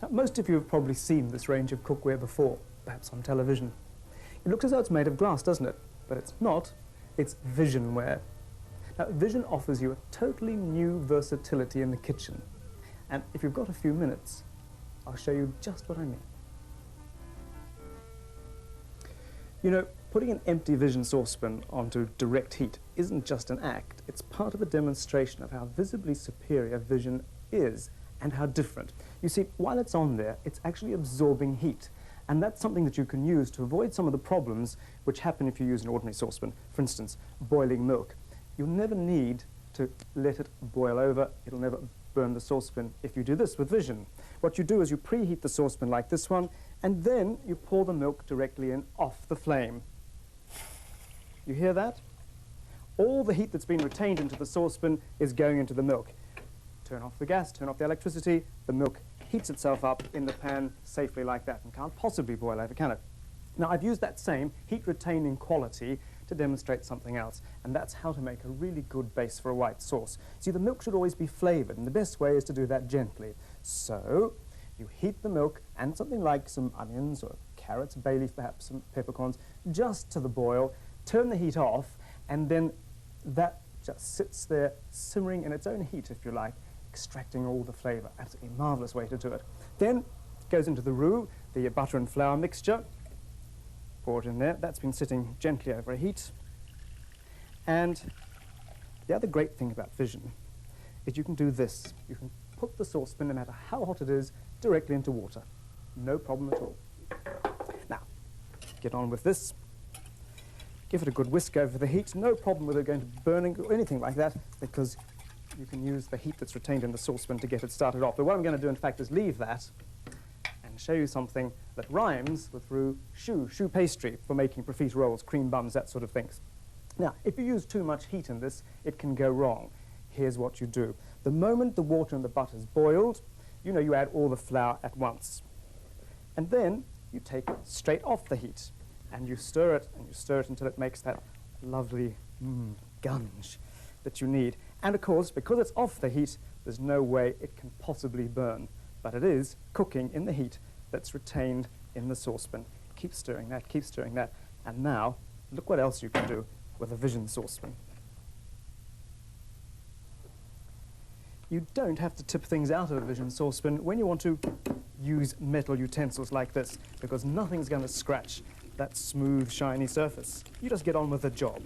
Now, most of you have probably seen this range of cookware before, perhaps on television. It looks as though it's made of glass, doesn't it? But it's not. It's visionware. Now, vision offers you a totally new versatility in the kitchen. And if you've got a few minutes, I'll show you just what I mean. You know, putting an empty Vision saucepan onto direct heat isn't just an act, it's part of a demonstration of how visibly superior Vision is and how different. You see, while it's on there, it's actually absorbing heat, and that's something that you can use to avoid some of the problems which happen if you use an ordinary saucepan. For instance, boiling milk. You'll never need to let it boil over, it'll never burn the saucepan if you do this with Vision. What you do is you preheat the saucepan like this one, and then you pour the milk directly in off the flame. You hear that? All the heat that's been retained into the saucepan is going into the milk. Turn off the gas, turn off the electricity, the milk heats itself up in the pan safely like that and can't possibly boil over, can it? Now, I've used that same heat-retaining quality to demonstrate something else, and that's how to make a really good base for a white sauce. See, the milk should always be flavoured, and the best way is to do that gently. So, you heat the milk and something like some onions or carrots, bay leaf, perhaps some peppercorns, just to the boil, turn the heat off, and then that just sits there simmering in its own heat, if you like, extracting all the flavour. Absolutely marvellous way to do it. Then it goes into the roux, the butter and flour mixture. Pour it in there. That's been sitting gently over a heat. And the other great thing about Vision is you can do this. You can put the saucepan, no matter how hot it is, directly into water. No problem at all. Now, get on with this. Give it a good whisk over the heat. No problem with it going to burning or anything like that, because you can use the heat that's retained in the saucepan to get it started off. But what I'm going to do, in fact, is leave that and show you something that rhymes with roux choux pastry for making profiteroles, cream buns, that sort of things. Now, if you use too much heat in this, it can go wrong. Here's what you do. The moment the water and the butter's boiled, you know you add all the flour at once. And then you take it straight off the heat, and you stir it, and you stir it until it makes that lovely gunge that you need. And of course, because it's off the heat, there's no way it can possibly burn. But it is cooking in the heat that's retained in the saucepan. Keep stirring that, and now, look what else you can do with a Vision saucepan. You don't have to tip things out of a Vision saucepan when you want to use metal utensils like this, because nothing's going to scratch that smooth, shiny surface. You just get on with the job.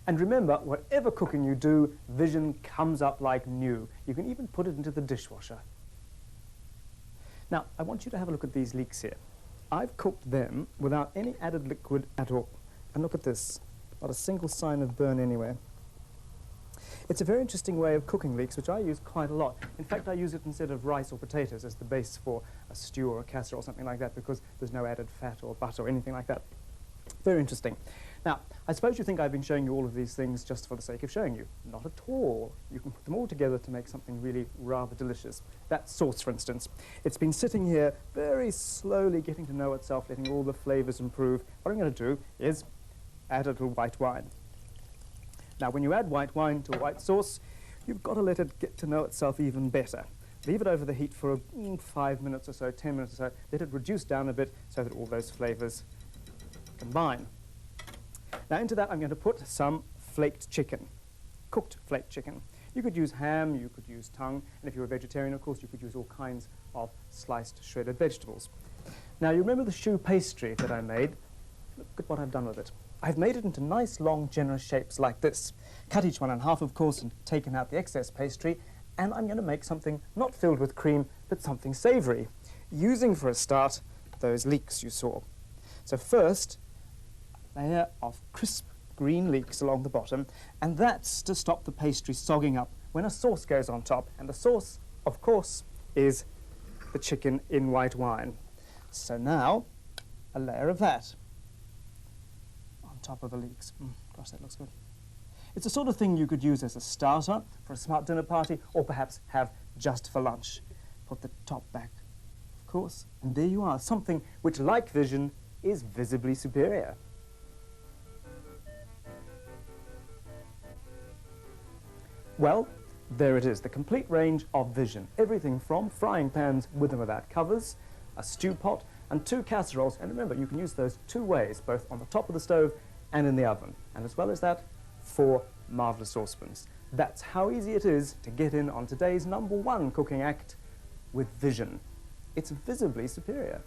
And remember, whatever cooking you do, Vision comes up like new. You can even put it into the dishwasher. Now, I want you to have a look at these leeks here. I've cooked them without any added liquid at all. And look at this. Not a single sign of burn anywhere. It's a very interesting way of cooking leeks, which I use quite a lot. In fact, I use it instead of rice or potatoes as the base for a stew or a casserole or something like that, because there's no added fat or butter or anything like that. Very interesting. Now, I suppose you think I've been showing you all of these things just for the sake of showing you. Not at all. You can put them all together to make something really rather delicious. That sauce, for instance. It's been sitting here very slowly getting to know itself, letting all the flavours improve. What I'm going to do is add a little white wine. Now, when you add white wine to a white sauce, you've got to let it get to know itself even better. Leave it over the heat for 5 minutes or so, 10 minutes or so. Let it reduce down a bit so that all those flavours combine. Now, into that I'm going to put some flaked chicken, cooked flaked chicken. You could use ham, you could use tongue, and if you're a vegetarian, of course, you could use all kinds of sliced, shredded vegetables. Now, you remember the choux pastry that I made? Look at what I've done with it. I've made it into nice, long, generous shapes like this. Cut each one in half, of course, and taken out the excess pastry, and I'm going to make something not filled with cream, but something savoury, using for a start those leeks you saw. So first, a layer of crisp green leeks along the bottom, and that's to stop the pastry sogging up when a sauce goes on top. And the sauce, of course, is the chicken in white wine. So now, a layer of that on top of the leeks. Gosh, that looks good. It's the sort of thing you could use as a starter for a smart dinner party, or perhaps have just for lunch. Put the top back, of course, and there you are, something which, like Vision, is visibly superior. Well, There it is, the complete range of Vision. Everything from frying pans with and without covers, a stew pot, and 2 casseroles. And remember, you can use those 2 ways, both on the top of the stove and in the oven. And as well as that, 4 marvellous saucepans. That's how easy it is to get in on today's #1 cooking act with Vision. It's visibly superior.